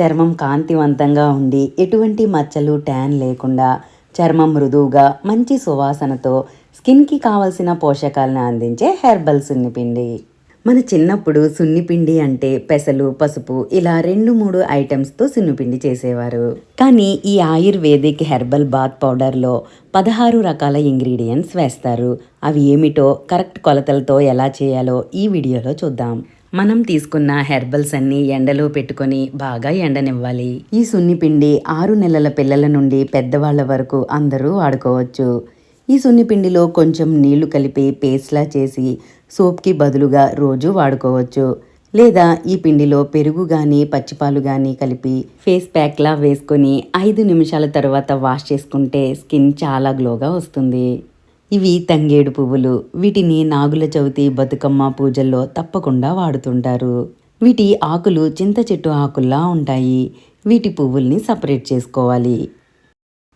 చర్మం కాంతివంతంగా ఉండి ఎటువంటి మచ్చలు ట్యాన్ లేకుండా చర్మం మృదువుగా మంచి సువాసనతో స్కిన్కి కావలసిన పోషకాలను అందించే హెర్బల్ సున్నిపిండి. మన చిన్నప్పుడు సున్నిపిండి అంటే పెసలు, పసుపు ఇలా 2-3 ఐటమ్స్తో సున్నిపిండి చేసేవారు. కానీ ఈ ఆయుర్వేదిక్ హెర్బల్ బాత్ పౌడర్లో 16 రకాల ఇంగ్రీడియంట్స్ వేస్తారు. అవి ఏమిటో, కరెక్ట్ కొలతలతో ఎలా చేయాలో ఈ వీడియోలో చూద్దాం. మనం తీసుకున్న హెర్బల్స్ అన్నీ ఎండలో పెట్టుకొని బాగా ఎండనివ్వాలి. ఈ సున్నిపిండి 6 నెలల పిల్లల నుండి పెద్దవాళ్ల వరకు అందరూ వాడుకోవచ్చు. ఈ సున్నిపిండిలో కొంచెం నీళ్లు కలిపి పేస్ట్లా చేసి సోప్కి బదులుగా రోజు వాడుకోవచ్చు. లేదా ఈ పిండిలో పెరుగు కానీ పచ్చిపాలు కానీ కలిపి ఫేస్ ప్యాక్లా వేసుకొని 5 నిమిషాల తర్వాత వాష్ చేసుకుంటే స్కిన్ చాలా గ్లోగా వస్తుంది. ఇవి తంగేడు పువ్వులు. వీటిని నాగుల చవితి, బతుకమ్మ పూజల్లో తప్పకుండా వాడుతుంటారు. వీటి ఆకులు చింత చెట్టు ఆకుల్లా ఉంటాయి. వీటి పువ్వుల్ని సపరేట్ చేసుకోవాలి.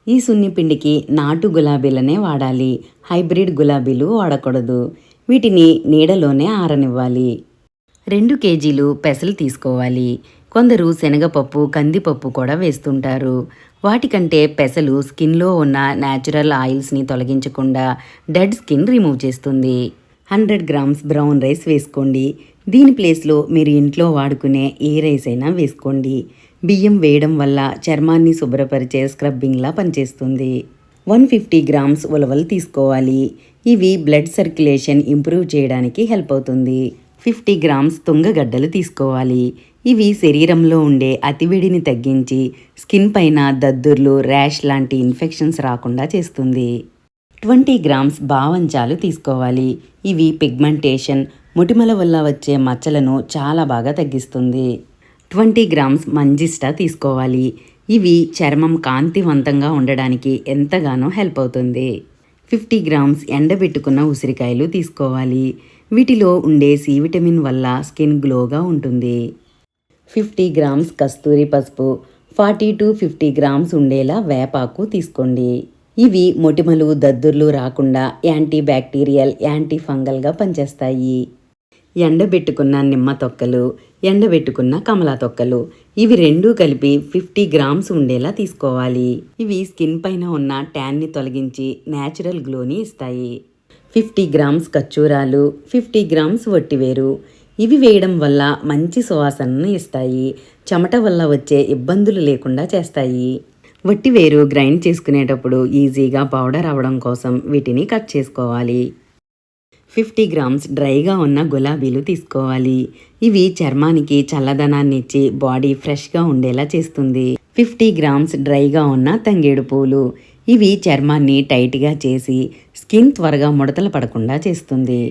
ఈ సున్నిపిండికి నాటు గులాబీలనే వాడాలి. హైబ్రిడ్ గులాబీలు వాడకూడదు. వీటిని నీడలోనే ఆరనివ్వాలి. 2 కేజీలు పెసలు తీసుకోవాలి. కొందరు శనగపప్పు, కందిపప్పు కూడా వేస్తుంటారు. వాటికంటే పెసలు స్కిన్లో ఉన్న న్యాచురల్ ఆయిల్స్ని తొలగించకుండా డెడ్ స్కిన్ రిమూవ్ చేస్తుంది. 100 గ్రామ్స్ బ్రౌన్ రైస్ వేసుకోండి. దీని ప్లేస్లో మీరు ఇంట్లో వాడుకునే ఏ రైస్ అయినా వేసుకోండి. బియ్యం వేయడం వల్ల చర్మాన్ని శుభ్రపరిచే స్క్రబ్బింగ్లా పనిచేస్తుంది. 150 గ్రామ్స్ ఉలవలు తీసుకోవాలి. ఇవి బ్లడ్ సర్క్యులేషన్ ఇంప్రూవ్ చేయడానికి హెల్ప్ అవుతుంది. 50 గ్రామ్స్ తుంగగడ్డలు తీసుకోవాలి. ఇవి శరీరంలో ఉండే అతివేడిని తగ్గించి స్కిన్ పైన దద్దుర్లు, ర్యాష్ లాంటి ఇన్ఫెక్షన్స్ రాకుండా చేస్తుంది. 20 గ్రామ్స్ బావంచాలు తీసుకోవాలి. ఇవి పిగ్మెంటేషన్, మొటిమల వల్ల వచ్చే మచ్చలను చాలా బాగా తగ్గిస్తుంది. 20 గ్రామ్స్ మంజిస్టా తీసుకోవాలి. ఇవి చర్మం కాంతివంతంగా ఉండడానికి ఎంతగానో హెల్ప్ అవుతుంది. 50 గ్రామ్స్ ఎండబెట్టుకున్న ఉసిరికాయలు తీసుకోవాలి. వీటిలో ఉండే సి విటమిన్ వల్ల స్కిన్ గ్లోగా ఉంటుంది. 50 గ్రామ్స్ కస్తూరి పసుపు, 40 to 50 గ్రామ్స్ ఉండేలా వేపాకు తీసుకోండి. ఇవి మొటిమలు, దద్దుర్లు రాకుండా యాంటీ బ్యాక్టీరియల్, యాంటీ ఫంగల్గా పనిచేస్తాయి. ఎండబెట్టుకున్న నిమ్మ తొక్కలు, ఎండబెట్టుకున్న కమలా తొక్కలు, ఇవి 2 కలిపి 50 గ్రామ్స్ ఉండేలా తీసుకోవాలి. ఇవి స్కిన్ పైన ఉన్న ట్యాన్ని తొలగించి న్యాచురల్ గ్లోని ఇస్తాయి. 50 గ్రామ్స్ ఖర్జూరాలు, 50 గ్రామ్స్ వట్టివేరు. ఇవి వేయడం వల్ల మంచి సువాసనను ఇస్తాయి. చెమట వల్ల వచ్చే ఇబ్బందులు లేకుండా చేస్తాయి. వట్టివేరు గ్రైండ్ చేసుకునేటప్పుడు ఈజీగా పౌడర్ అవ్వడం కోసం వీటిని కట్ చేసుకోవాలి. 50 గ్రామ్స్ డ్రైగా ఉన్న గులాబీలు తీసుకోవాలి. ఇవి చర్మానికి చల్లదనాన్ని ఇచ్చి బాడీ ఫ్రెష్గా ఉండేలా చేస్తుంది. 50 గ్రామ్స్ డ్రైగా ఉన్న తంగేడు పూలు. ఇవి చర్మాన్ని టైట్గా చేసి స్కిన్ త్వరగా ముడతలు పడకుండా చేస్తుంది.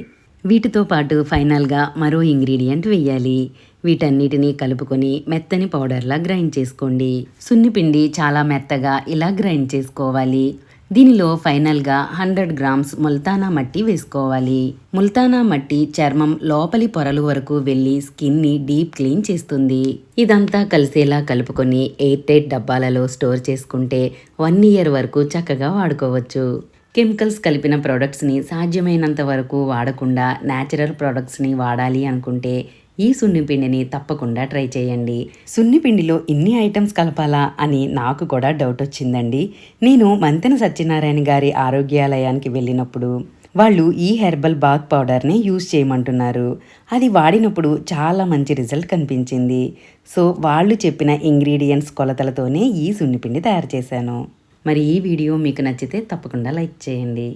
వీటితో పాటు ఫైనల్గా మరో ఇంగ్రీడియంట్ వేయాలి. వీటన్నిటినీ కలుపుకొని మెత్తని పౌడర్లా గ్రైండ్ చేసుకోండి. సున్నిపిండి చాలా మెత్తగా ఇలా గ్రైండ్ చేసుకోవాలి. దీనిలో ఫైనల్గా 100 గ్రామ్స్ ముల్తానా మట్టి వేసుకోవాలి. ముల్తానా మట్టి చర్మం లోపలి పొరలు వరకు వెళ్ళి స్కిన్ని డీప్ క్లీన్ చేస్తుంది. ఇదంతా కలిసేలా కలుపుకొని ఎయిర్ టైట్ డబ్బాలలో స్టోర్ చేసుకుంటే 1 year వరకు చక్కగా వాడుకోవచ్చు. కెమికల్స్ కలిపిన ప్రోడక్ట్స్ని సాధ్యమైనంత వరకు వాడకుండా న్యాచురల్ ప్రోడక్ట్స్ని వాడాలి అనుకుంటే ఈ సున్నిపిండిని తప్పకుండా ట్రై చేయండి. సున్నిపిండిలో ఇన్ని ఐటమ్స్ కలపాలా అని నాకు కూడా డౌట్ వచ్చిందండి. నేను మంతెన సత్యనారాయణ గారి ఆరోగ్యాలయానికి వెళ్ళినప్పుడు వాళ్ళు ఈ హెర్బల్ బాత్ పౌడర్ని యూజ్ చేయమంటున్నారు. అది వాడినప్పుడు చాలా మంచి రిజల్ట్ కనిపించింది. సో వాళ్ళు చెప్పిన ఇంగ్రీడియంట్స్ కొలతలతోనే ఈ సున్నిపిండి తయారు చేశాను. మరి ఈ వీడియో మీకు నచ్చితే తప్పకుండా లైక్ చేయండి.